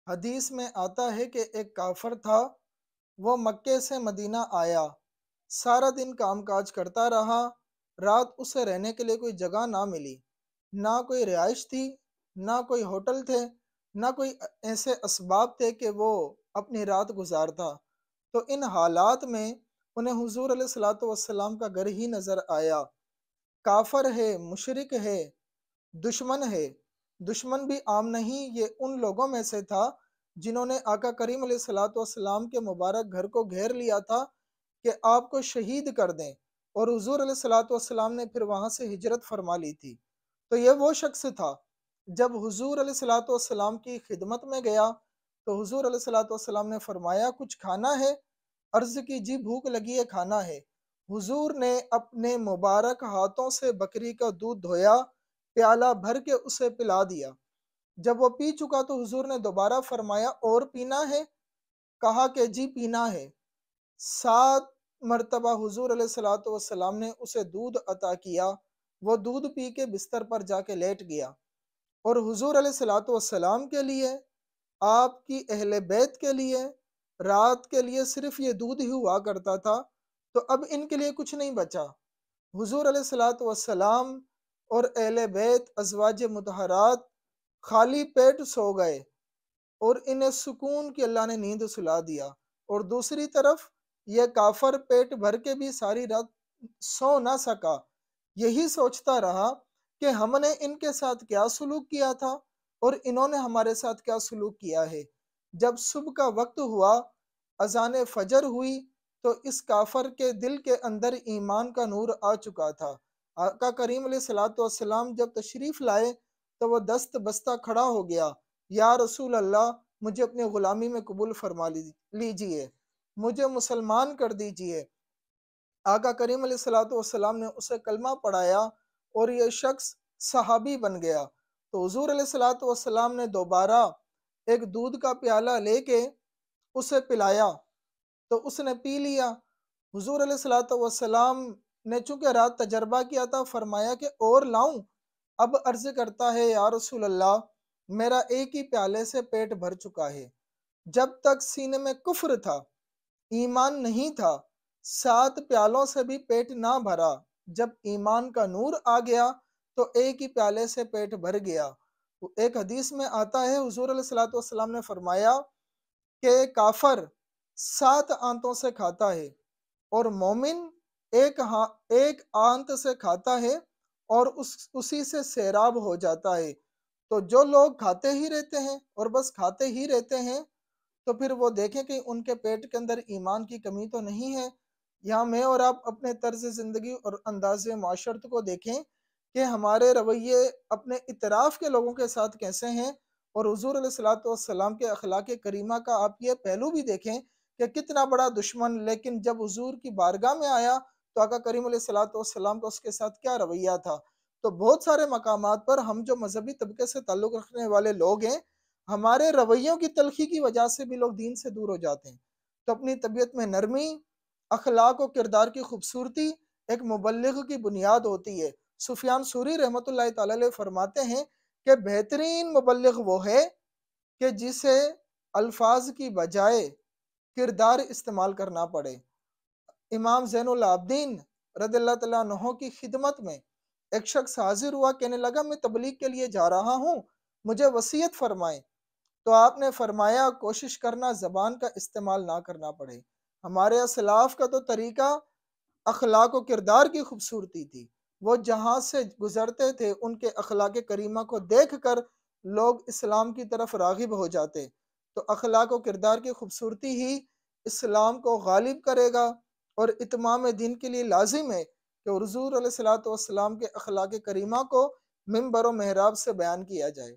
حدیث میں آتا ہے کہ ایک کافر تھا، وہ مکے سے مدینہ آیا، سارا دن کام کاج کرتا رہا، رات اسے رہنے کے لیے کوئی جگہ نہ ملی، نہ کوئی رہائش تھی، نہ کوئی ہوٹل تھے، نہ کوئی ایسے اسباب تھے کہ وہ اپنی رات گزارتا۔ تو ان حالات میں انہیں حضور علیہ الصلوۃ والسلام کا گھر ہی نظر آیا۔ کافر ہے، مشرک ہے، دشمن ہے۔ دشمن بھی عام نہیں، یہ ان لوگوں میں سے تھا جنہوں نے آقا کریم علیہ الصلوۃ والسلام کے مبارک گھر کو گھیر لیا تھا کہ آپ کو شہید کر دیں، اور حضور علیہ الصلوۃ والسلام نے پھر وہاں سے ہجرت فرما لی تھی۔ تو یہ وہ شخص تھا، جب حضور علیہ الصلوۃ والسلام کی خدمت میں گیا تو حضور علیہ الصلوۃ والسلام نے فرمایا کچھ کھانا ہے؟ عرض کی جی بھوک لگی ہے، کھانا ہے۔ حضور نے اپنے مبارک ہاتھوں سے بکری کا دودھ دھویا، پیالہ بھر کے اسے پلا دیا۔ جب وہ پی چکا تو حضور نے دوبارہ فرمایا اور پینا ہے؟ کہا کہ جی پینا ہے۔ 7 مرتبہ حضور علیہ الصلوۃ والسلام نے اسے دودھ عطا کیا، وہ دودھ پی کے بستر پر جا کے لیٹ گیا۔ اور حضور علیہ الصلوۃ والسلام کے لیے، آپ کی اہل بیت کے لیے، رات کے لیے صرف یہ دودھ ہی ہوا کرتا تھا، تو اب ان کے لیے کچھ نہیں بچا۔ حضور علیہ الصلوۃ والسلام اور اہل بیت ازواج مطہرات خالی پیٹ سو گئے، اور انہیں سکون کی اللہ نے نیند سلا دیا۔ اور دوسری طرف یہ کافر پیٹ بھر کے بھی ساری رات سو نہ سکا، یہی سوچتا رہا کہ ہم نے ان کے ساتھ کیا سلوک کیا تھا اور انہوں نے ہمارے ساتھ کیا سلوک کیا ہے۔ جب صبح کا وقت ہوا، اذان فجر ہوئی، تو اس کافر کے دل کے اندر ایمان کا نور آ چکا تھا۔ آقا کریم علیہ الصلوۃ والسلام جب تشریف لائے تو وہ دست بستہ کھڑا ہو گیا، یا رسول اللہ مجھے اپنی غلامی میں قبول فرما لیجئے، مجھے مسلمان کر دیجئے۔ آقا کریم علیہ الصلوۃ والسلام نے اسے کلمہ پڑھایا اور یہ شخص صحابی بن گیا۔ تو حضور علیہ الصلوۃ والسلام نے دوبارہ ایک دودھ کا پیالہ لے کے اسے پلایا، تو اس نے پی لیا۔ حضور علیہ الصلوۃ والسلام نے چونکہ رات تجربہ کیا تھا، فرمایا کہ اور لاؤں؟ اب عرض کرتا ہے یا رسول اللہ میرا ایک ہی پیالے سے پیٹ بھر چکا ہے۔ جب تک سینے میں کفر تھا، ایمان نہیں تھا، 7 پیالوں سے بھی پیٹ نہ بھرا۔ جب ایمان کا نور آ گیا تو ایک ہی پیالے سے پیٹ بھر گیا۔ ایک حدیث میں آتا ہے حضور علیہ الصلوۃ والسلام نے فرمایا کہ کافر 7 آنتوں سے کھاتا ہے اور مومن ایک آنت سے کھاتا ہے اور اسی سے سیراب ہو جاتا ہے۔ تو جو لوگ کھاتے ہی رہتے ہیں اور بس کھاتے ہی رہتے ہیں، تو پھر وہ دیکھیں کہ ان کے پیٹ کے اندر ایمان کی کمی تو نہیں ہے۔ یہاں میں اور آپ اپنے طرز زندگی اور انداز معاشرت کو دیکھیں کہ ہمارے رویے اپنے اطراف کے لوگوں کے ساتھ کیسے ہیں، اور حضور علیہ الصلوۃ والسلام کے اخلاق کریمہ کا آپ یہ پہلو بھی دیکھیں کہ کتنا بڑا دشمن، لیکن جب حضور کی بارگاہ میں آیا تو آقا کریم علیہ الصلوۃ والسلام کا اس کے ساتھ کیا رویہ تھا۔ تو بہت سارے مقامات پر ہم جو مذہبی طبقے سے تعلق رکھنے والے لوگ ہیں، ہمارے رویوں کی تلخی کی وجہ سے بھی لوگ دین سے دور ہو جاتے ہیں۔ تو اپنی طبیعت میں نرمی، اخلاق و کردار کی خوبصورتی ایک مبلغ کی بنیاد ہوتی ہے۔ سفیان ثوری رحمۃ اللہ تعالی علیہ فرماتے ہیں کہ بہترین مبلغ وہ ہے کہ جسے الفاظ کی بجائے کردار استعمال کرنا پڑے۔ امام زین العابدین رضی اللہ تعالیٰ عنہ کی خدمت میں ایک شخص حاضر ہوا، کہنے لگا میں تبلیغ کے لیے جا رہا ہوں، مجھے وصیت فرمائیں۔ تو آپ نے فرمایا کوشش کرنا زبان کا استعمال نہ کرنا پڑے۔ ہمارے اسلاف کا تو طریقہ اخلاق و کردار کی خوبصورتی تھی، وہ جہاں سے گزرتے تھے ان کے اخلاق کریمہ کو دیکھ کر لوگ اسلام کی طرف راغب ہو جاتے۔ تو اخلاق و کردار کی خوبصورتی ہی اسلام کو غالب کرے گا، اور اتمام دین کے لیے لازم ہے کہ حضور علیہ الصلوۃ والسلام کے اخلاق کریمہ کو منبر و محراب سے بیان کیا جائے۔